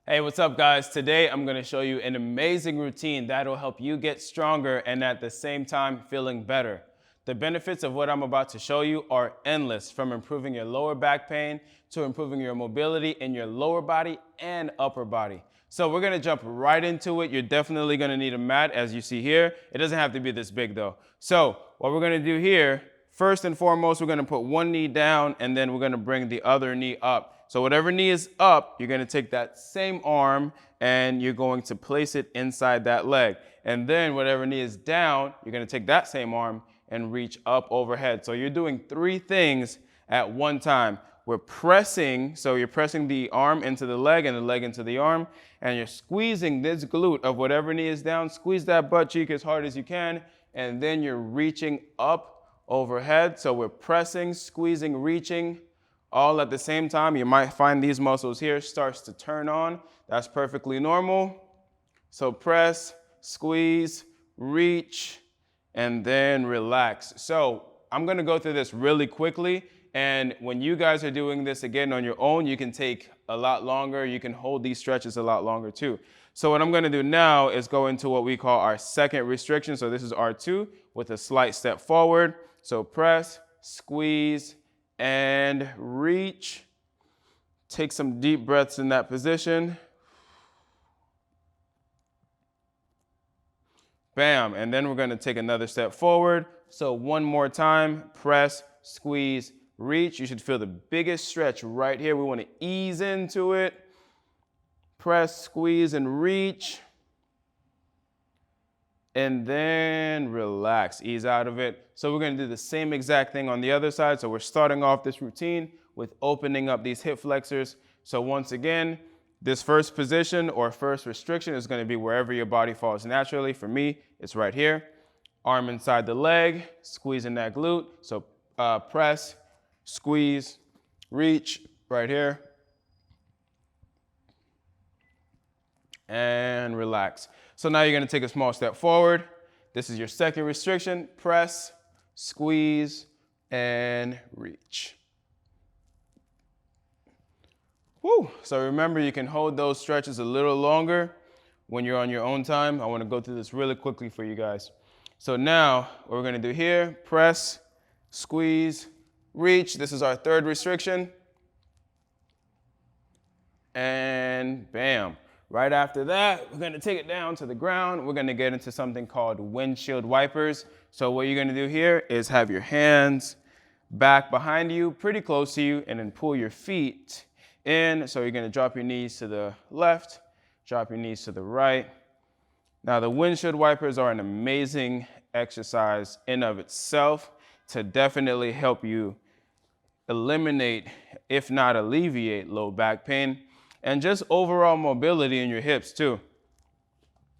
Hey, what's up guys? Today I'm gonna show you an amazing routine that'll help you get stronger and at the same time feeling better. The benefits of what I'm about to show you are endless, from improving your lower back pain to improving your mobility in your lower body and upper body. So we're gonna jump right into it. You're definitely gonna need a mat, as you see here. It doesn't have to be this big though. So what we're gonna do here, first and foremost, we're gonna put one knee down and then we're gonna bring the other knee up. So whatever knee is up, you're gonna take that same arm and you're going to place it inside that leg. And then whatever knee is down, you're gonna take that same arm and reach up overhead. So you're doing three things at one time. We're pressing, so you're pressing the arm into the leg and the leg into the arm, and you're squeezing this glute of whatever knee is down. Squeeze that butt cheek as hard as you can, and then you're reaching up overhead. So we're pressing, squeezing, reaching, all at the same time. You might find these muscles here starts to turn on. That's perfectly normal. So press, squeeze, reach, and then relax. So I'm gonna go through this really quickly. And when you guys are doing this again on your own, you can take a lot longer. You can hold these stretches a lot longer too. So what I'm gonna do now is go into what we call our second restriction. So this is R2 with a slight step forward. So press, squeeze, and reach. Take some deep breaths in that position. Bam, and then we're gonna take another step forward. So one more time, press, squeeze, reach. You should feel the biggest stretch right here. We wanna ease into it. Press, squeeze, and reach. And then relax, ease out of it. So we're gonna do the same exact thing on the other side. So we're starting off this routine with opening up these hip flexors. So once again, this first position or first restriction is gonna be wherever your body falls naturally. For me, it's right here. Arm inside the leg, squeezing that glute. So press, squeeze, reach, right here. And relax. So now you're gonna take a small step forward. This is your second restriction. Press, squeeze, and reach. Woo. So remember, you can hold those stretches a little longer when you're on your own time. I wanna go through this really quickly for you guys. So now, what we're gonna do here, press, squeeze, reach. This is our third restriction. And bam. Right after that, we're gonna take it down to the ground. We're gonna get into something called windshield wipers. So what you're gonna do here is have your hands back behind you, pretty close to you, and then pull your feet in. So you're gonna drop your knees to the left, drop your knees to the right. Now the windshield wipers are an amazing exercise in of itself to definitely help you eliminate, if not alleviate, low back pain. And just overall mobility in your hips too.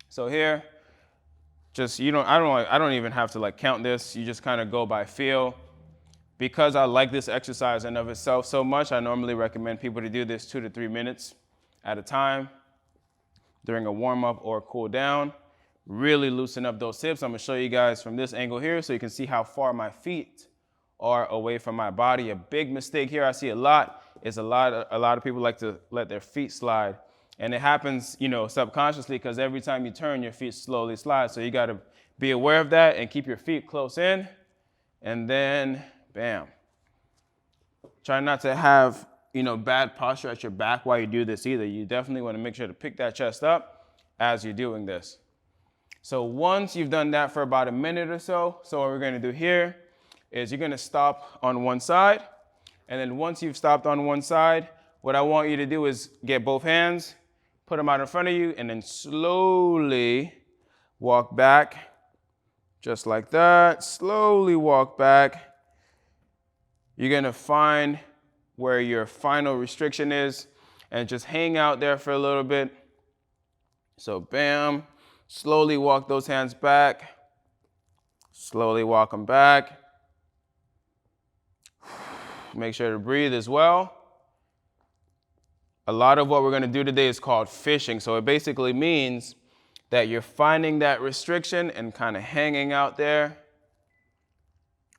So here, just I don't even have to like count this. You just kind of go by feel. Because I like this exercise in of itself so much, I normally recommend people to do this 2 to 3 minutes at a time during a warm up or a cool down. Really loosen up those hips. I'm gonna show you guys from this angle here so you can see how far my feet are away from my body. A big mistake here I see a lot is a lot of people like to let their feet slide. And it happens, subconsciously because every time you turn, your feet slowly slide. So you gotta be aware of that and keep your feet close in. And then, bam. Try not to have, bad posture at your back while you do this either. You definitely wanna make sure to pick that chest up as you're doing this. So once you've done that for about a minute or so, what we're gonna do here is you're gonna stop on one side. And then once you've stopped on one side, what I want you to do is get both hands, put them out in front of you, and then slowly walk back, just like that. Slowly walk back. You're gonna find where your final restriction is and just hang out there for a little bit. So bam, slowly walk those hands back. Slowly walk them back. Make sure to breathe as well. A lot of what we're gonna do today is called fishing. So it basically means that you're finding that restriction and kind of hanging out there,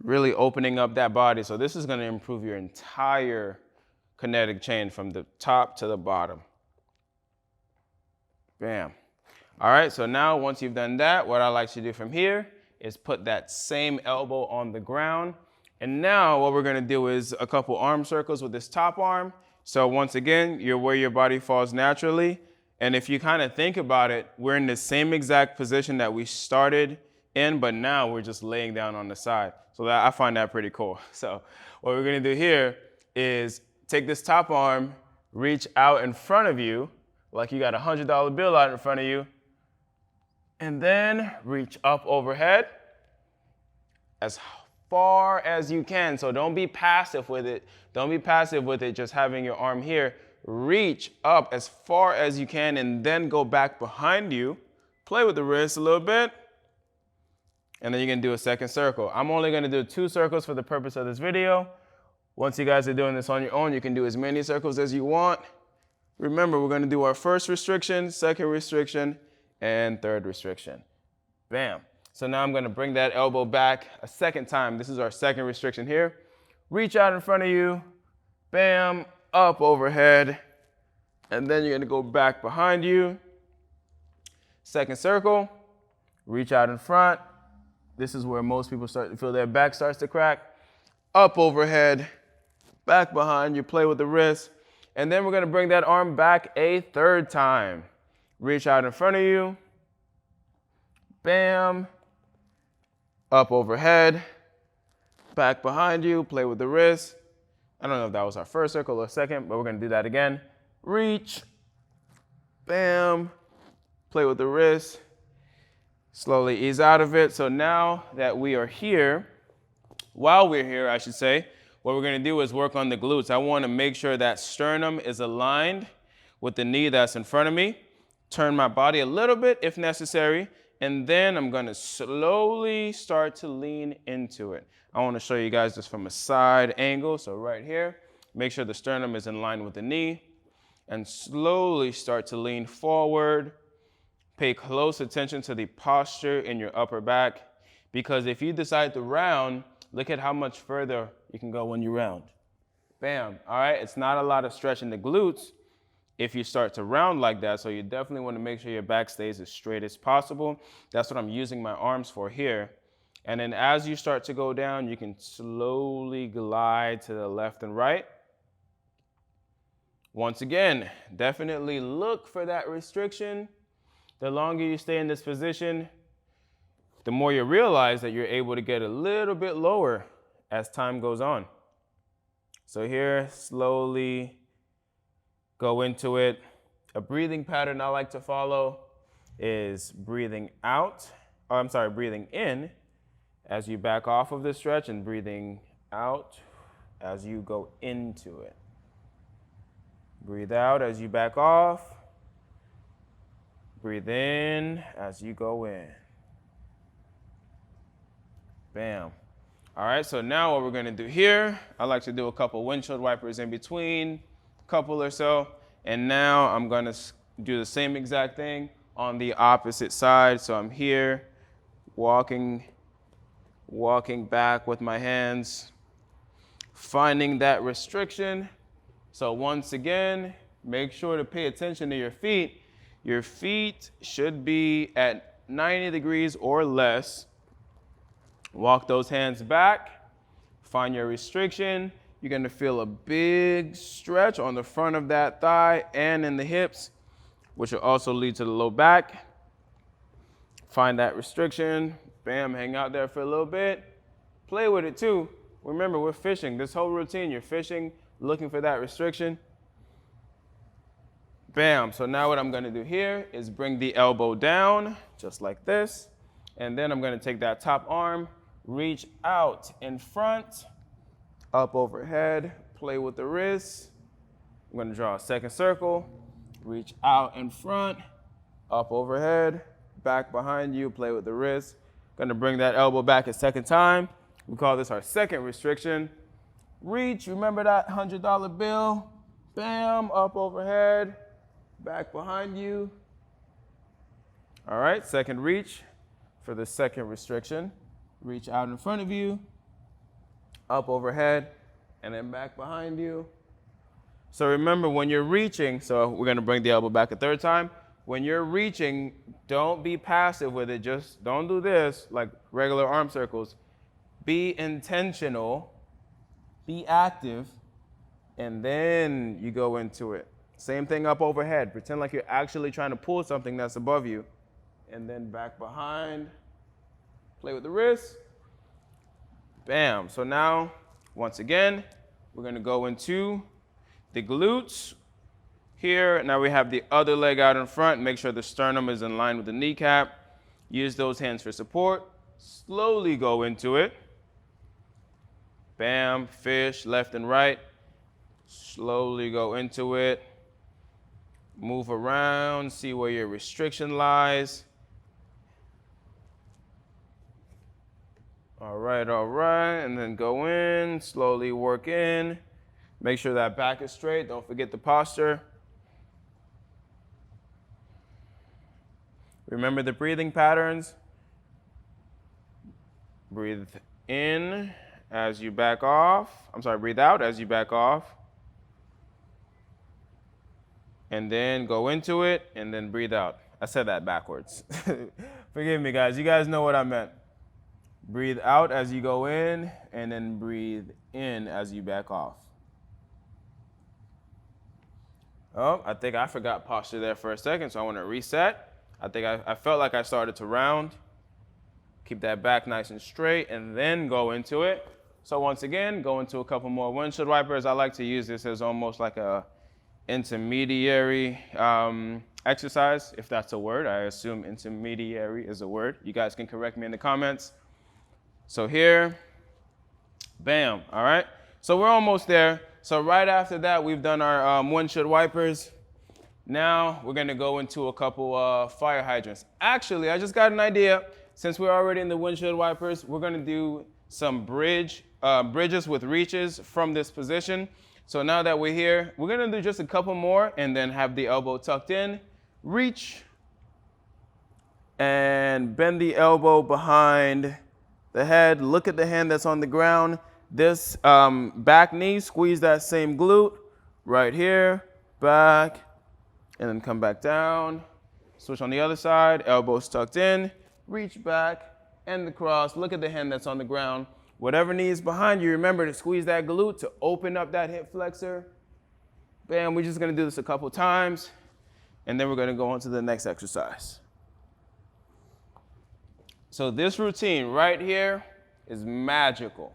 really opening up that body. So this is gonna improve your entire kinetic chain from the top to the bottom. Bam. All right, so now once you've done that, what I like to do from here is put that same elbow on the ground. And now what we're gonna do is a couple arm circles with this top arm. So once again, you're where your body falls naturally. And if you kind of think about it, we're in the same exact position that we started in, but now we're just laying down on the side. So that, I find that pretty cool. So what we're gonna do here is take this top arm, reach out in front of you, like you got a $100 bill out in front of you, and then reach up overhead as far as you can. So don't be passive with it. Don't be passive with it, just having your arm here. Reach up as far as you can and then go back behind you. Play with the wrist a little bit. And then you're gonna do a second circle. I'm only gonna do 2 circles for the purpose of this video. Once you guys are doing this on your own, you can do as many circles as you want. Remember, we're gonna do our first restriction, second restriction, and third restriction. Bam. So now I'm gonna bring that elbow back a second time. This is our second restriction here. Reach out in front of you, bam, up overhead, and then you're gonna go back behind you. Second circle, reach out in front. This is where most people start to feel their back starts to crack. Up overhead, back behind you, play with the wrist. And then we're gonna bring that arm back a third time. Reach out in front of you, bam, up overhead, back behind you, play with the wrist. I don't know if that was our first circle or second, but we're gonna do that again. Reach, bam, play with the wrist, slowly ease out of it. So now that we are here, while we're here, I should say, what we're gonna do is work on the glutes. I wanna make sure that sternum is aligned with the knee that's in front of me. Turn my body a little bit if necessary, and then I'm gonna slowly start to lean into it. I wanna show you guys this from a side angle. So right here, make sure the sternum is in line with the knee, and slowly start to lean forward. Pay close attention to the posture in your upper back, because if you decide to round, look at how much further you can go when you round. Bam, all right? It's not a lot of stretch in the glutes if you start to round like that, so you definitely want to make sure your back stays as straight as possible. That's what I'm using my arms for here. And then as you start to go down, you can slowly glide to the left and right. Once again, definitely look for that restriction. The longer you stay in this position, the more you realize that you're able to get a little bit lower as time goes on. So here, slowly go into it. A breathing pattern I like to follow is breathing in as you back off of the stretch, and breathing out as you go into it. Breathe out as you back off. Breathe in as you go in. Bam. All right, so now what we're gonna do here, I like to do a couple windshield wipers in between, couple or so, and now I'm gonna do the same exact thing on the opposite side. So I'm here, walking back with my hands, finding that restriction. So once again, make sure to pay attention to your feet. Your feet should be at 90 degrees or less. Walk those hands back, find your restriction. You're gonna feel a big stretch on the front of that thigh and in the hips, which will also lead to the low back. Find that restriction, bam, hang out there for a little bit. Play with it too. Remember, we're fishing. This whole routine, you're fishing, looking for that restriction. Bam, so now what I'm gonna do here is bring the elbow down, just like this. And then I'm gonna take that top arm, reach out in front, up overhead, play with the wrist. I'm gonna draw a second circle, reach out in front, up overhead, back behind you, play with the wrist. Gonna bring that elbow back a second time. We call this our second restriction. Reach, remember that $100 bill? Bam, up overhead, back behind you. All right, second reach for the second restriction. Reach out in front of you, up overhead, and then back behind you. So remember, when you're reaching, so we're gonna bring the elbow back a third time. when you're reaching, don't be passive with it. Just don't do this like regular arm circles. Be intentional, be active, and then you go into it. Same thing up overhead. Pretend like you're actually trying to pull something that's above you. And then back behind, play with the wrist. Bam. So now, once again, we're gonna go into the glutes. Here, now we have the other leg out in front. Make sure the sternum is in line with the kneecap. Use those hands for support. Slowly go into it. Bam, fish, left and right. Slowly go into it. Move around, see where your restriction lies. All right, and then go in, slowly work in. Make sure that back is straight, don't forget the posture. Remember the breathing patterns. Breathe in as you back off. Breathe out as you back off. And then go into it, and then breathe out. I said that backwards. Forgive me, guys. You guys know what I meant. Breathe out as you go in, and then breathe in as you back off. Oh, I think I forgot posture there for a second, so I want to reset. I think I felt like I started to round. Keep that back nice and straight, and then go into it. So once again, go into a couple more windshield wipers. I like to use this as almost like a intermediary exercise, if that's a word. I assume intermediary is a word. You guys can correct me in the comments. So here, bam, all right? So we're almost there. So right after that, we've done our windshield wipers. Now we're gonna go into a couple fire hydrants. Actually, I just got an idea. Since we're already in the windshield wipers, we're gonna do some bridges with reaches from this position. So now that we're here, we're gonna do just a couple more and then have the elbow tucked in, reach, and bend the elbow behind the head. Look at the hand that's on the ground. This back knee, squeeze that same glute right here, back, and then come back down. Switch on the other side, elbows tucked in, reach back, and the cross. Look at the hand that's on the ground. Whatever knee is behind you, remember to squeeze that glute to open up that hip flexor. Bam, we're just gonna do this a couple times, and then we're gonna go on to the next exercise. So this routine right here is magical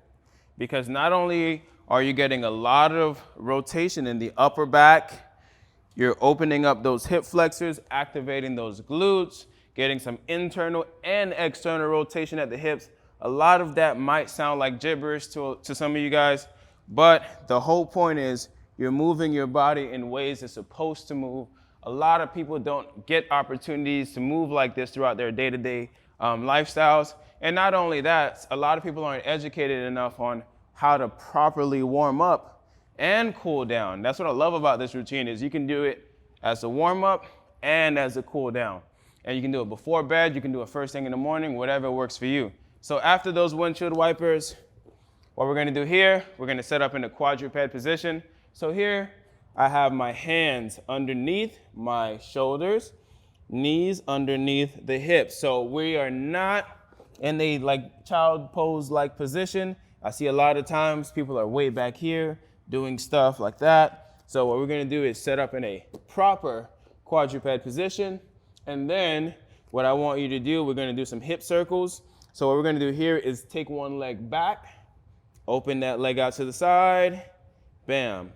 because not only are you getting a lot of rotation in the upper back, you're opening up those hip flexors, activating those glutes, getting some internal and external rotation at the hips. A lot of that might sound like gibberish to some of you guys, but the whole point is you're moving your body in ways it's supposed to move. A lot of people don't get opportunities to move like this throughout their day-to-day lifestyles. And not only that, a lot of people aren't educated enough on how to properly warm up and cool down. That's what I love about this routine is you can do it as a warm-up and as a cool down. And you can do it before bed, you can do it first thing in the morning, whatever works for you. So after those windshield wipers, what we're gonna do here, we're gonna set up in a quadruped position. So here, I have my hands underneath my shoulders, knees underneath the hips. So we are not in a like child pose like position. I see a lot of times people are way back here doing stuff like that. So what we're gonna do is set up in a proper quadruped position. And then what I want you to do, we're gonna do some hip circles. So what we're gonna do here is take one leg back, open that leg out to the side, bam.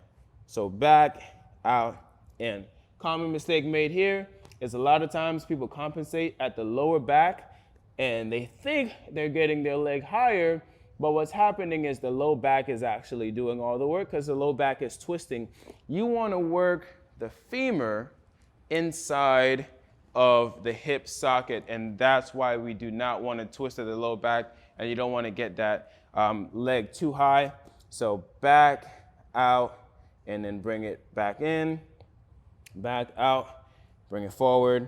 So back, out, in. Common mistake made here is a lot of times people compensate at the lower back and they think they're getting their leg higher, but what's happening is the low back is actually doing all the work because the low back is twisting. You wanna work the femur inside of the hip socket, and that's why we do not want to twist at the low back, and you don't want to get that leg too high. So back, out, and then bring it back in, back out, bring it forward.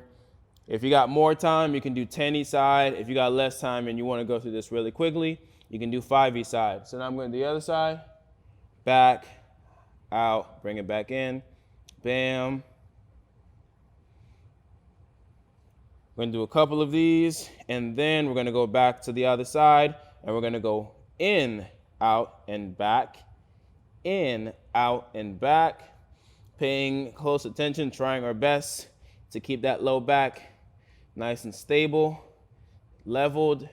If you got more time, you can do 10 each side. If you got less time and you want to go through this really quickly, you can do 5 each side. So now I'm going to the other side, back, out, bring it back in, bam, We're gonna do a couple of these, and then we're gonna go back to the other side, and we're gonna go in, out, and back, in, out, and back. Paying close attention, trying our best to keep that low back nice and stable, leveled.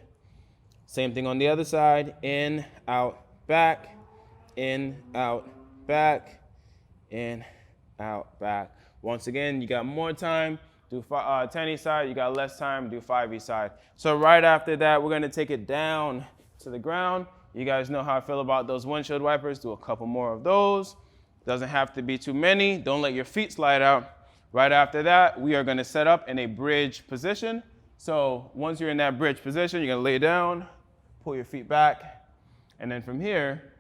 Same thing on the other side, in, out, back, in, out, back, in, out, back. Once again, you got more time, do 10 each side, you got less time, do 5 each side. So right after that, we're gonna take it down to the ground. You guys know how I feel about those windshield wipers. Do a couple more of those. Doesn't have to be too many. Don't let your feet slide out. Right after that, we are gonna set up in a bridge position. So once you're in that bridge position, you're gonna lay down, pull your feet back, and then from here,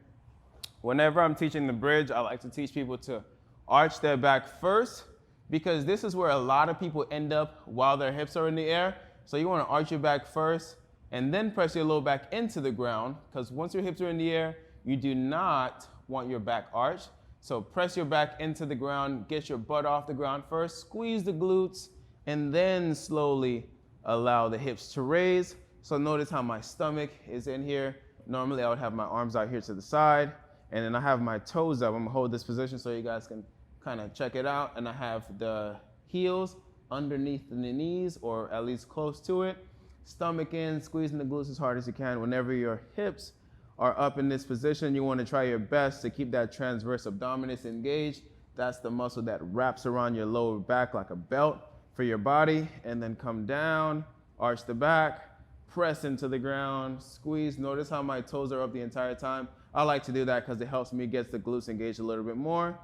whenever I'm teaching the bridge, I like to teach people to arch their back first, because this is where a lot of people end up while their hips are in the air. So you wanna arch your back first, and then press your low back into the ground, because once your hips are in the air, you do not want your back arched. So press your back into the ground, get your butt off the ground first, squeeze the glutes, and then slowly allow the hips to raise. So notice how my stomach is in here. Normally I would have my arms out here to the side, and then I have my toes up. I'm gonna hold this position so you guys can kind of check it out. And I have the heels underneath the knees, or at least close to it. Stomach in, squeezing the glutes as hard as you can. Whenever your hips are up in this position, you want to try your best to keep that transverse abdominis engaged. That's the muscle that wraps around your lower back like a belt for your body. And then come down, arch the back, press into the ground, squeeze. Notice how my toes are up the entire time. I like to do that because it helps me get the glutes engaged a little bit more.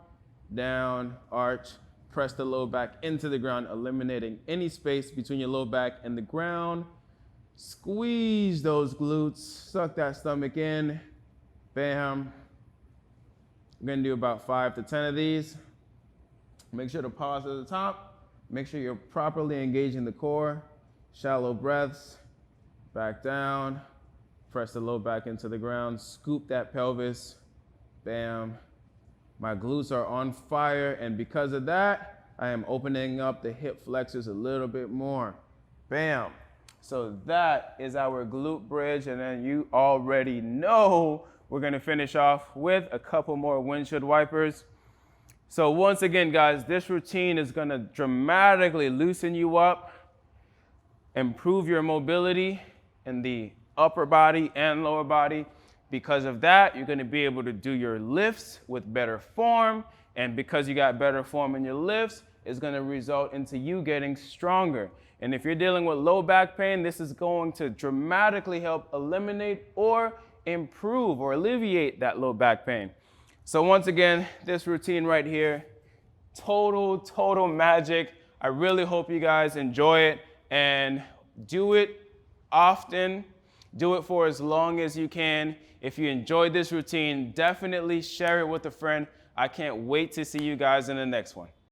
Down, arch, press the low back into the ground, eliminating any space between your low back and the ground. Squeeze those glutes, suck that stomach in, bam. We're gonna do about 5 to 10 of these. Make sure to pause at the top. Make sure you're properly engaging the core. Shallow breaths, back down, press the low back into the ground, scoop that pelvis, bam. My glutes are on fire, and because of that, I am opening up the hip flexors a little bit more, bam. So that is our glute bridge, and then you already know we're gonna finish off with a couple more windshield wipers. So once again, guys, this routine is gonna dramatically loosen you up, improve your mobility in the upper body and lower body. Because of that, you're gonna be able to do your lifts with better form, and because you got better form in your lifts, it's gonna result into you getting stronger. And if you're dealing with low back pain, this is going to dramatically help eliminate or improve or alleviate that low back pain. So once again, this routine right here, total magic. I really hope you guys enjoy it, and do it often. Do it for as long as you can. If you enjoyed this routine, definitely share it with a friend. I can't wait to see you guys in the next one.